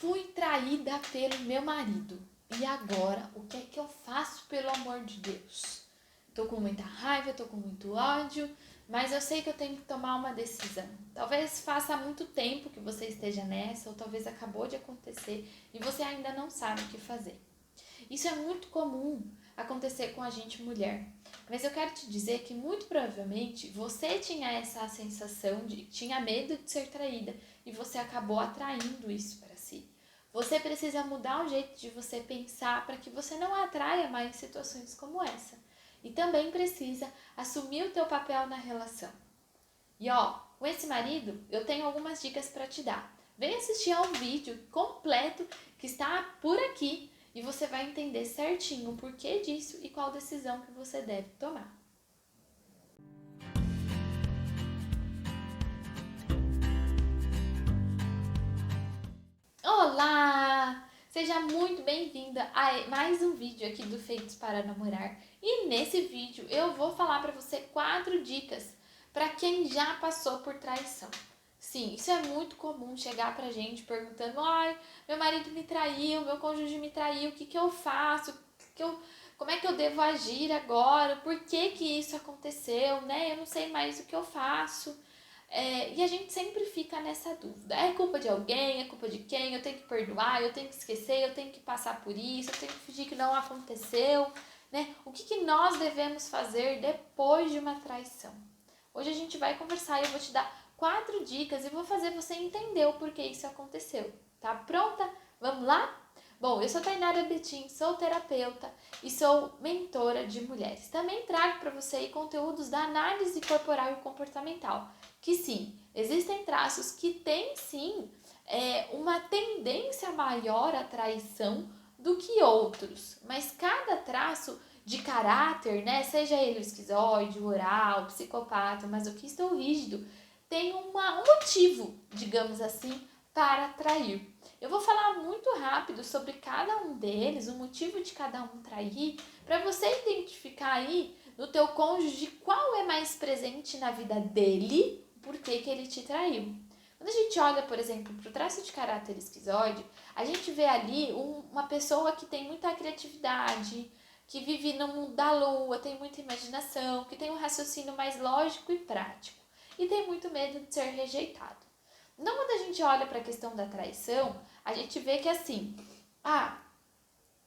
Fui traída pelo meu marido. E agora, o que é que eu faço, pelo amor de Deus? Tô com muita raiva, tô com muito ódio, mas eu sei que eu tenho que tomar uma decisão. Talvez faça muito tempo que você esteja nessa, ou talvez acabou de acontecer e você ainda não sabe o que fazer. Isso é muito comum acontecer com a gente mulher. Mas eu quero te dizer que muito provavelmente você tinha essa sensação tinha medo de ser traída e você acabou atraindo isso para si. Você precisa mudar o jeito de você pensar para que você não atraia mais situações como essa. E também precisa assumir o teu papel na relação. E com esse marido, eu tenho algumas dicas para te dar. Vem assistir ao vídeo completo que está por aqui e você vai entender certinho o porquê disso e qual decisão que você deve tomar. Olá! Seja muito bem-vinda a mais um vídeo aqui do Feitos para Namorar. E nesse vídeo eu vou falar para você 4 dicas para quem já passou por traição. Sim, isso é muito comum chegar pra gente perguntando: ai, meu marido me traiu, meu cônjuge me traiu, o que que eu faço? Como é que eu devo agir agora? Por que que isso aconteceu, né? Eu não sei mais o que eu faço. E a gente sempre fica nessa dúvida. É culpa de alguém? É culpa de quem? Eu tenho que perdoar? Eu tenho que esquecer? Eu tenho que passar por isso? Eu tenho que fingir que não aconteceu? Né? O que que nós devemos fazer depois de uma traição? Hoje a gente vai conversar e eu vou te dar 4 dicas e vou fazer você entender o porquê isso aconteceu. Tá pronta? Vamos lá? Bom, eu sou Tainara Betim, sou terapeuta e sou mentora de mulheres. Também trago para você aí conteúdos da análise corporal e comportamental, que sim, existem traços que têm sim uma tendência maior à traição do que outros, mas cada traço de caráter, né, seja ele o esquizoide, o oral, psicopata, masoquista ou rígido, tem um motivo, digamos assim, para atrair. Eu vou falar muito rápido sobre cada um deles, o motivo de cada um trair, para você identificar aí no teu cônjuge qual é mais presente na vida dele, por que que ele te traiu. Quando a gente olha, por exemplo, para o traço de caráter esquizoide, a gente vê ali uma pessoa que tem muita criatividade, que vive no mundo da lua, tem muita imaginação, que tem um raciocínio mais lógico e prático, e tem muito medo de ser rejeitado. Então, quando a gente olha para a questão da traição, a gente vê que assim,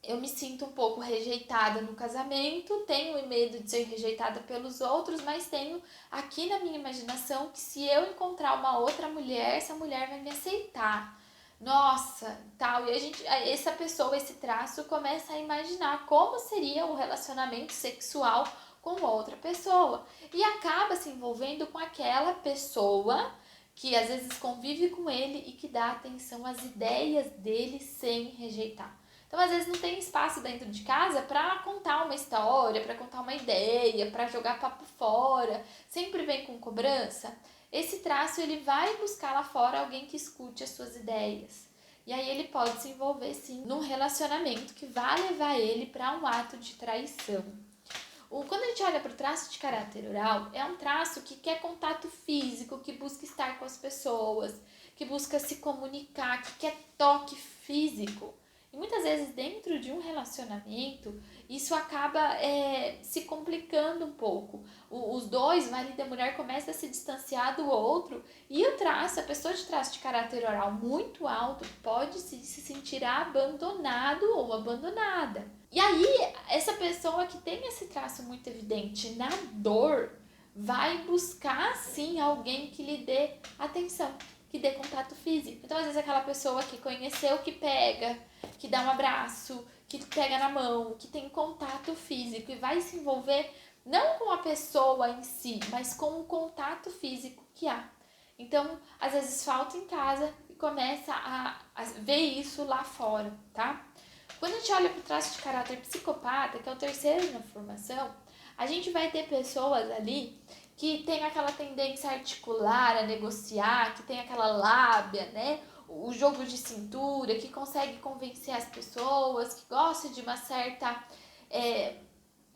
eu me sinto um pouco rejeitada no casamento, tenho medo de ser rejeitada pelos outros, mas tenho aqui na minha imaginação que se eu encontrar uma outra mulher, essa mulher vai me aceitar. Nossa, tal. E essa pessoa, esse traço, começa a imaginar como seria o relacionamento sexual com outra pessoa. E acaba se envolvendo com aquela pessoa que às vezes convive com ele e que dá atenção às ideias dele sem rejeitar. Então, às vezes, não tem espaço dentro de casa para contar uma história, para contar uma ideia, para jogar papo fora. Sempre vem com cobrança. Esse traço, ele vai buscar lá fora alguém que escute as suas ideias. E aí ele pode se envolver, sim, num relacionamento que vai levar ele para um ato de traição. Quando a gente olha para o traço de caráter oral, é um traço que quer contato físico, que busca estar com as pessoas, que busca se comunicar, que quer toque físico. E muitas vezes dentro de um relacionamento, isso acaba se complicando um pouco. Os dois, marido e mulher, começam a se distanciar do outro e a pessoa de traço de caráter oral muito alto pode se sentir abandonado ou abandonada. E aí, essa pessoa que tem esse traço muito evidente na dor, vai buscar sim alguém que lhe dê atenção, que dê contato físico. Então, às vezes, aquela pessoa que conheceu, que pega, que dá um abraço, que pega na mão, que tem contato físico e vai se envolver não com a pessoa em si, mas com o contato físico que há. Então, às vezes falta em casa e começa a ver isso lá fora, tá? Quando a gente olha para o traço de caráter psicopata, que é o terceiro na formação, a gente vai ter pessoas ali que tem aquela tendência a articular, a negociar, que tem aquela lábia, né? O jogo de cintura, que consegue convencer as pessoas, que gosta de uma certa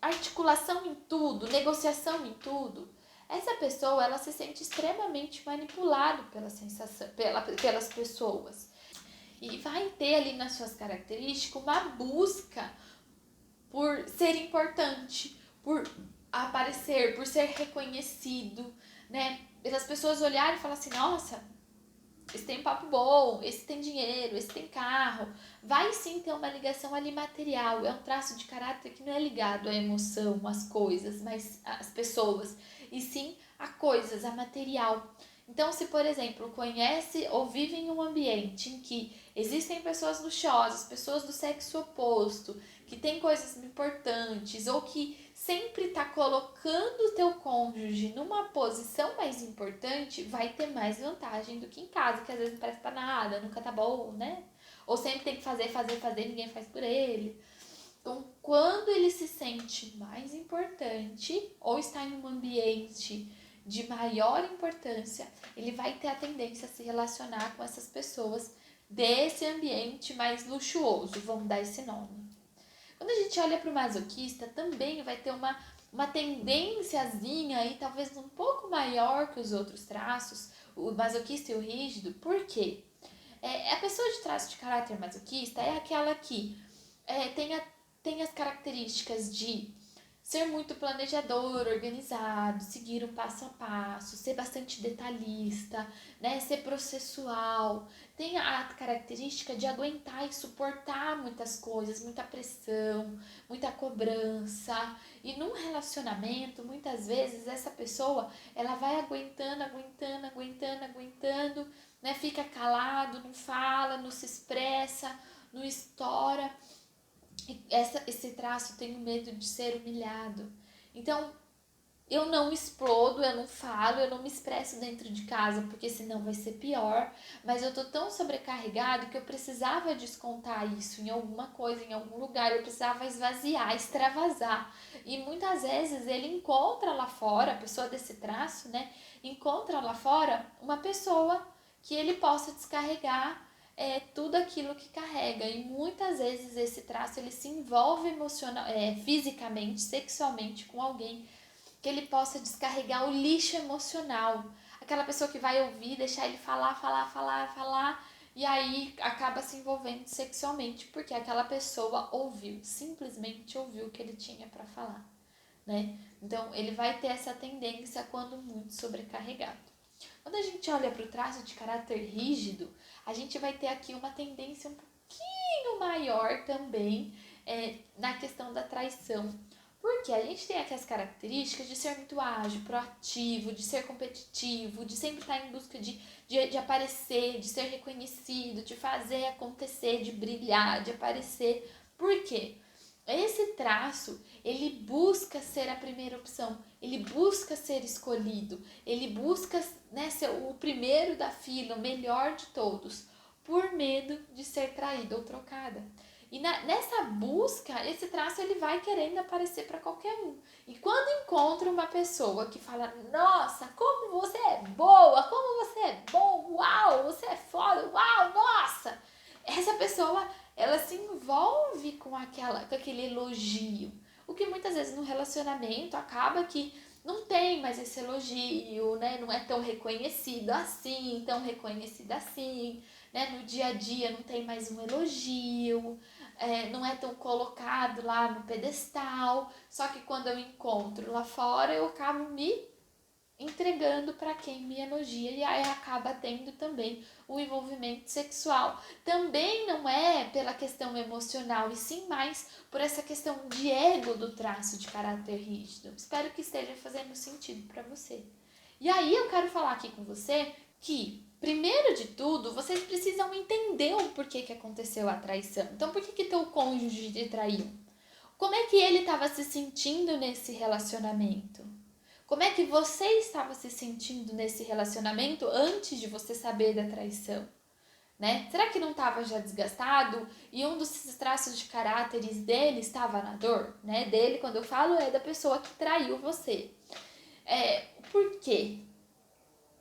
articulação em tudo, negociação em tudo. Essa pessoa, ela se sente extremamente manipulada pelas pessoas. E vai ter ali nas suas características uma busca por ser importante, por aparecer, por ser reconhecido, né? As pessoas olharem e falar assim, nossa, esse tem papo bom, esse tem dinheiro, esse tem carro. Vai sim ter uma ligação ali material. É um traço de caráter que não é ligado à emoção, às coisas, mas às pessoas. E sim a coisas, a material. Então, se por exemplo conhece ou vive em um ambiente em que existem pessoas luxuosas, pessoas do sexo oposto, que tem coisas importantes ou que sempre está colocando o teu cônjuge numa posição mais importante, vai ter mais vantagem do que em casa, que às vezes não presta pra nada, nunca tá bom, né? Ou sempre tem que fazer, ninguém faz por ele. Então, quando ele se sente mais importante ou está em um ambiente de maior importância, ele vai ter a tendência a se relacionar com essas pessoas desse ambiente mais luxuoso, vamos dar esse nome. Quando a gente olha para o masoquista, também vai ter uma tendênciazinha aí, talvez um pouco maior que os outros traços, o masoquista e o rígido. Por quê? A pessoa de traço de caráter masoquista é aquela que tem as características de ser muito planejador, organizado, seguir um passo a passo, ser bastante detalhista, né, ser processual. Tem a característica de aguentar e suportar muitas coisas, muita pressão, muita cobrança. E num relacionamento, muitas vezes essa pessoa, ela vai aguentando, né, fica calado, não fala, não se expressa, não estoura. Esse traço tem medo de ser humilhado. Então, eu não explodo, eu não falo, eu não me expresso dentro de casa, porque senão vai ser pior. Mas eu tô tão sobrecarregado que eu precisava descontar isso em alguma coisa, em algum lugar. Eu precisava esvaziar, extravasar. E muitas vezes ele encontra lá fora, a pessoa desse traço, né? Encontra lá fora uma pessoa que ele possa descarregar tudo aquilo que carrega. E muitas vezes esse traço ele se envolve fisicamente, sexualmente com alguém que ele possa descarregar o lixo emocional. Aquela pessoa que vai ouvir, deixar ele falar, e aí acaba se envolvendo sexualmente, porque aquela pessoa ouviu, simplesmente ouviu o que ele tinha para falar, né? Então, ele vai ter essa tendência quando muito sobrecarregado. Quando a gente olha para o traço de caráter rígido, a gente vai ter aqui uma tendência um pouquinho maior também na questão da traição. Porque a gente tem aqui as características de ser muito ágil, proativo, de ser competitivo, de sempre estar em busca de aparecer, de ser reconhecido, de fazer acontecer, de brilhar, de aparecer. Por quê? Esse traço, ele busca ser a primeira opção, ele busca ser escolhido, ele busca, né, ser o primeiro da fila, o melhor de todos, por medo de ser traída ou trocada. E nessa busca, esse traço ele vai querendo aparecer para qualquer um. E quando encontra uma pessoa que fala, nossa, como você é boa, como você é bom, uau, você é foda, uau, nossa. Essa pessoa, ela se envolve com aquele elogio. O que muitas vezes no relacionamento acaba que não tem mais esse elogio, né? Não é tão reconhecida assim, né? No dia a dia não tem mais um elogio, não é tão colocado lá no pedestal. Só que quando eu encontro lá fora, eu acabo me entregando para quem me elogia e aí acaba tendo também o envolvimento sexual. Também não é pela questão emocional, e sim mais por essa questão de ego do traço de caráter rígido. Espero que esteja fazendo sentido para você. E aí eu quero falar aqui com você que, primeiro de tudo, vocês precisam entender o porquê que aconteceu a traição. Então, por que teu cônjuge te traiu? Como é que ele estava se sentindo nesse relacionamento? Como é que você estava se sentindo nesse relacionamento antes de você saber da traição? Né? Será que não estava já desgastado e um dos traços de caráteres dele estava na dor? Né? Dele, quando eu falo, é da pessoa que traiu você. Por quê?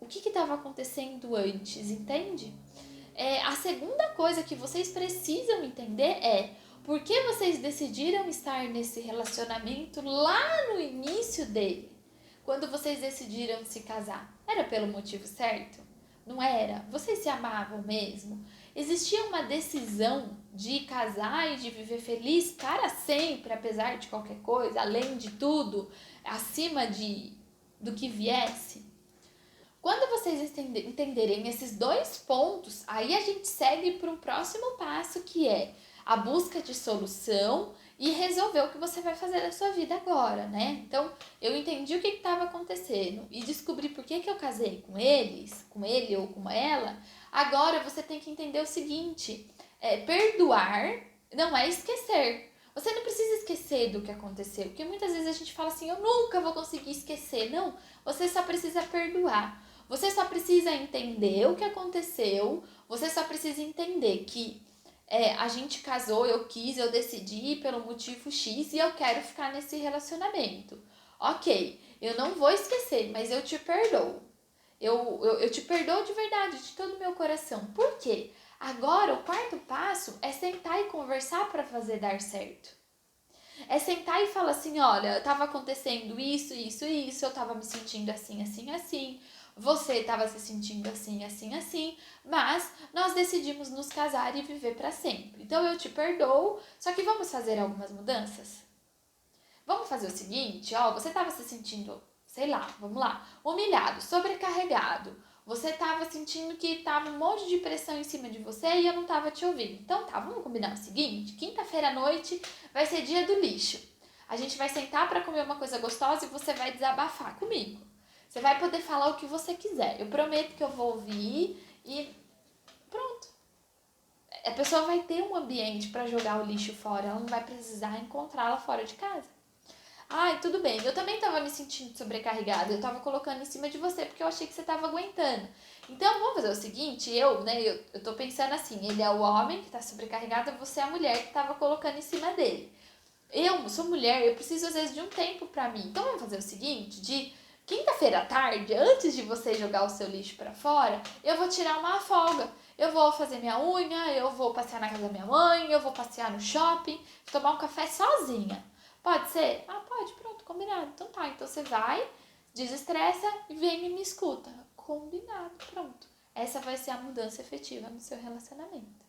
O que estava acontecendo antes, entende? A segunda coisa que vocês precisam entender é por que vocês decidiram estar nesse relacionamento lá no início dele. Quando vocês decidiram se casar, era pelo motivo certo? Não era? Vocês se amavam mesmo? Existia uma decisão de casar e de viver feliz para sempre, apesar de qualquer coisa, além de tudo, acima do que viesse? Quando vocês entenderem esses dois pontos, aí a gente segue para um próximo passo, que é a busca de solução e resolver o que você vai fazer da sua vida agora, né? Então, eu entendi o que estava acontecendo e descobri por que eu casei com ele ou com ela. Agora você tem que entender o seguinte: perdoar não é esquecer. Você não precisa esquecer do que aconteceu, porque muitas vezes a gente fala assim, eu nunca vou conseguir esquecer. Não, você só precisa perdoar. Você só precisa entender o que aconteceu, você só precisa entender que a gente casou, eu quis, eu decidi pelo motivo X e eu quero ficar nesse relacionamento. Ok, eu não vou esquecer, mas eu te perdoo. Eu te perdoo de verdade, de todo o meu coração. Por quê? Agora, o quarto passo é sentar e conversar para fazer dar certo. É sentar e falar assim, olha, estava acontecendo isso, isso e isso, eu estava me sentindo assim, assim, assim. Você estava se sentindo assim, assim, assim, mas nós decidimos nos casar e viver para sempre. Então eu te perdoo, só que vamos fazer algumas mudanças? Vamos fazer o seguinte, ó, você estava se sentindo, sei lá, vamos lá, humilhado, sobrecarregado. Você estava sentindo que estava um monte de pressão em cima de você e eu não estava te ouvindo. Então tá, vamos combinar o seguinte, quinta-feira à noite vai ser dia do lixo. A gente vai sentar para comer uma coisa gostosa e você vai desabafar comigo. Você vai poder falar o que você quiser. Eu prometo que eu vou ouvir e pronto. A pessoa vai ter um ambiente para jogar o lixo fora, ela não vai precisar encontrá-la fora de casa. Ai, tudo bem, eu também estava me sentindo sobrecarregada, eu estava colocando em cima de você porque eu achei que você estava aguentando. Então, vamos fazer o seguinte, eu tô pensando assim, ele é o homem que está sobrecarregado, você é a mulher que estava colocando em cima dele. Eu sou mulher, eu preciso às vezes de um tempo para mim. Então, vamos fazer o seguinte, de quinta-feira à tarde, antes de você jogar o seu lixo para fora, eu vou tirar uma folga. Eu vou fazer minha unha, eu vou passear na casa da minha mãe, eu vou passear no shopping, tomar um café sozinha. Pode ser? Ah, pode, pronto, combinado. Então tá, então você vai, desestressa e vem e me escuta. Combinado, pronto. Essa vai ser a mudança efetiva no seu relacionamento.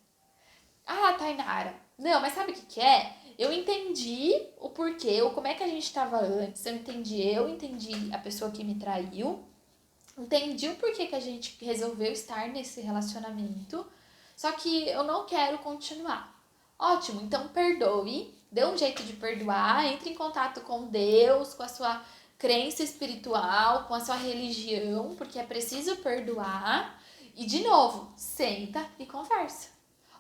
Ah, Tainara, não, mas sabe o que é? Eu entendi o porquê, ou como é que a gente estava antes, eu entendi a pessoa que me traiu, entendi o porquê que a gente resolveu estar nesse relacionamento, só que eu não quero continuar. Ótimo, então perdoe, dê um jeito de perdoar, entre em contato com Deus, com a sua crença espiritual, com a sua religião, porque é preciso perdoar. E de novo, senta e conversa.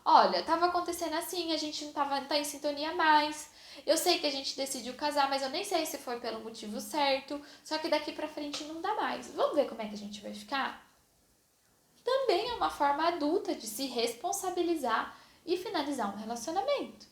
Olha, tava acontecendo assim, a gente não tá em sintonia mais. Eu sei que a gente decidiu casar, mas eu nem sei se foi pelo motivo certo. Só que daqui pra frente não dá mais. Vamos ver como é que a gente vai ficar? Também é uma forma adulta de se responsabilizar e finalizar um relacionamento.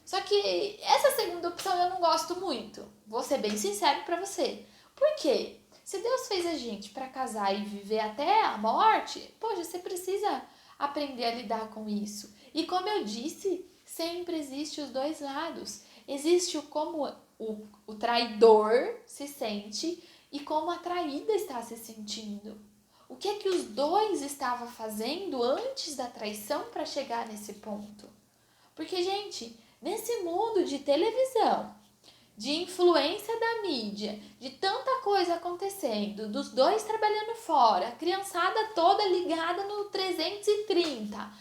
Só que essa segunda opção eu não gosto muito. Vou ser bem sincero pra você. Por quê? Se Deus fez a gente para casar e viver até a morte, poxa, você precisa aprender a lidar com isso. E como eu disse, sempre existe os dois lados. Existe como o traidor se sente e como a traída está se sentindo. O que é que os dois estavam fazendo antes da traição para chegar nesse ponto? Porque, gente, nesse mundo de televisão, de influência da mídia, de tanta coisa acontecendo, dos dois trabalhando fora, a criançada toda ligada no 330,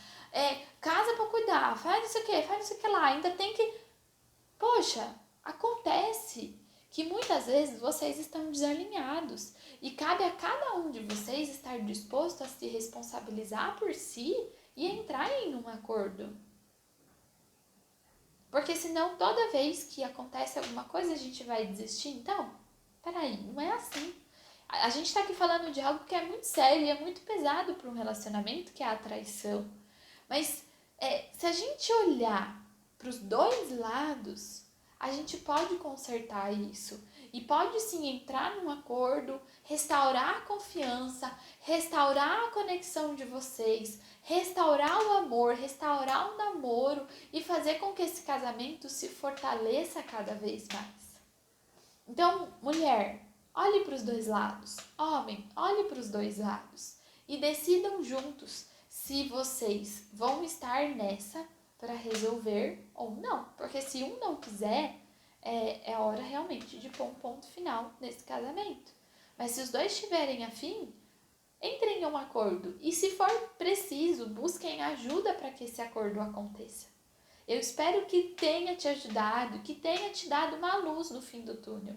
casa para cuidar, faz isso aqui, faz isso que lá, ainda tem que... Poxa, acontece que muitas vezes vocês estão desalinhados e cabe a cada um de vocês estar disposto a se responsabilizar por si e entrar em um acordo. Porque senão toda vez que acontece alguma coisa a gente vai desistir. Então, peraí, não é assim. A gente tá aqui falando de algo que é muito sério e é muito pesado para um relacionamento, que é a traição. Mas se a gente olhar para os dois lados, a gente pode consertar isso. E pode sim entrar num acordo, restaurar a confiança, restaurar a conexão de vocês, restaurar o amor, restaurar o namoro e fazer com que esse casamento se fortaleça cada vez mais. Então, mulher, olhe para os dois lados. Homem, olhe para os dois lados. E decidam juntos se vocês vão estar nessa para resolver ou não. Porque se um não quiser, é hora realmente de pôr um ponto final nesse casamento. Mas se os dois estiverem afim, entrem em um acordo. E se for preciso, busquem ajuda para que esse acordo aconteça. Eu espero que tenha te ajudado, que tenha te dado uma luz no fim do túnel.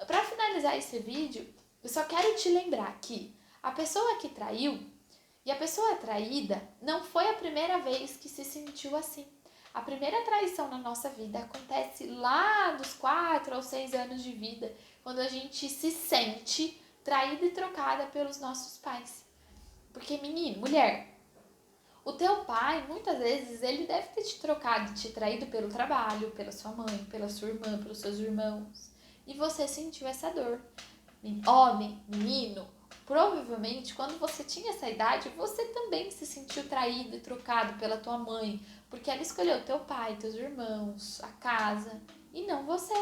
Para finalizar esse vídeo, eu só quero te lembrar que a pessoa que traiu e a pessoa traída não foi a primeira vez que se sentiu assim. A primeira traição na nossa vida acontece lá dos 4 ou 6 anos de vida, quando a gente se sente traída e trocada pelos nossos pais. Porque, menino, mulher, o teu pai, muitas vezes, ele deve ter te trocado, te traído pelo trabalho, pela sua mãe, pela sua irmã, pelos seus irmãos. E você sentiu essa dor. Homem, menino, provavelmente, quando você tinha essa idade, você também se sentiu traído e trocado pela tua mãe, porque ela escolheu teu pai, teus irmãos, a casa, e não você.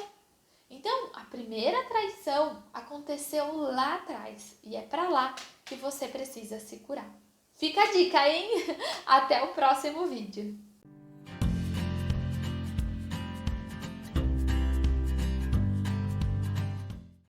Então, a primeira traição aconteceu lá atrás, e é pra lá que você precisa se curar. Fica a dica, hein? Até o próximo vídeo.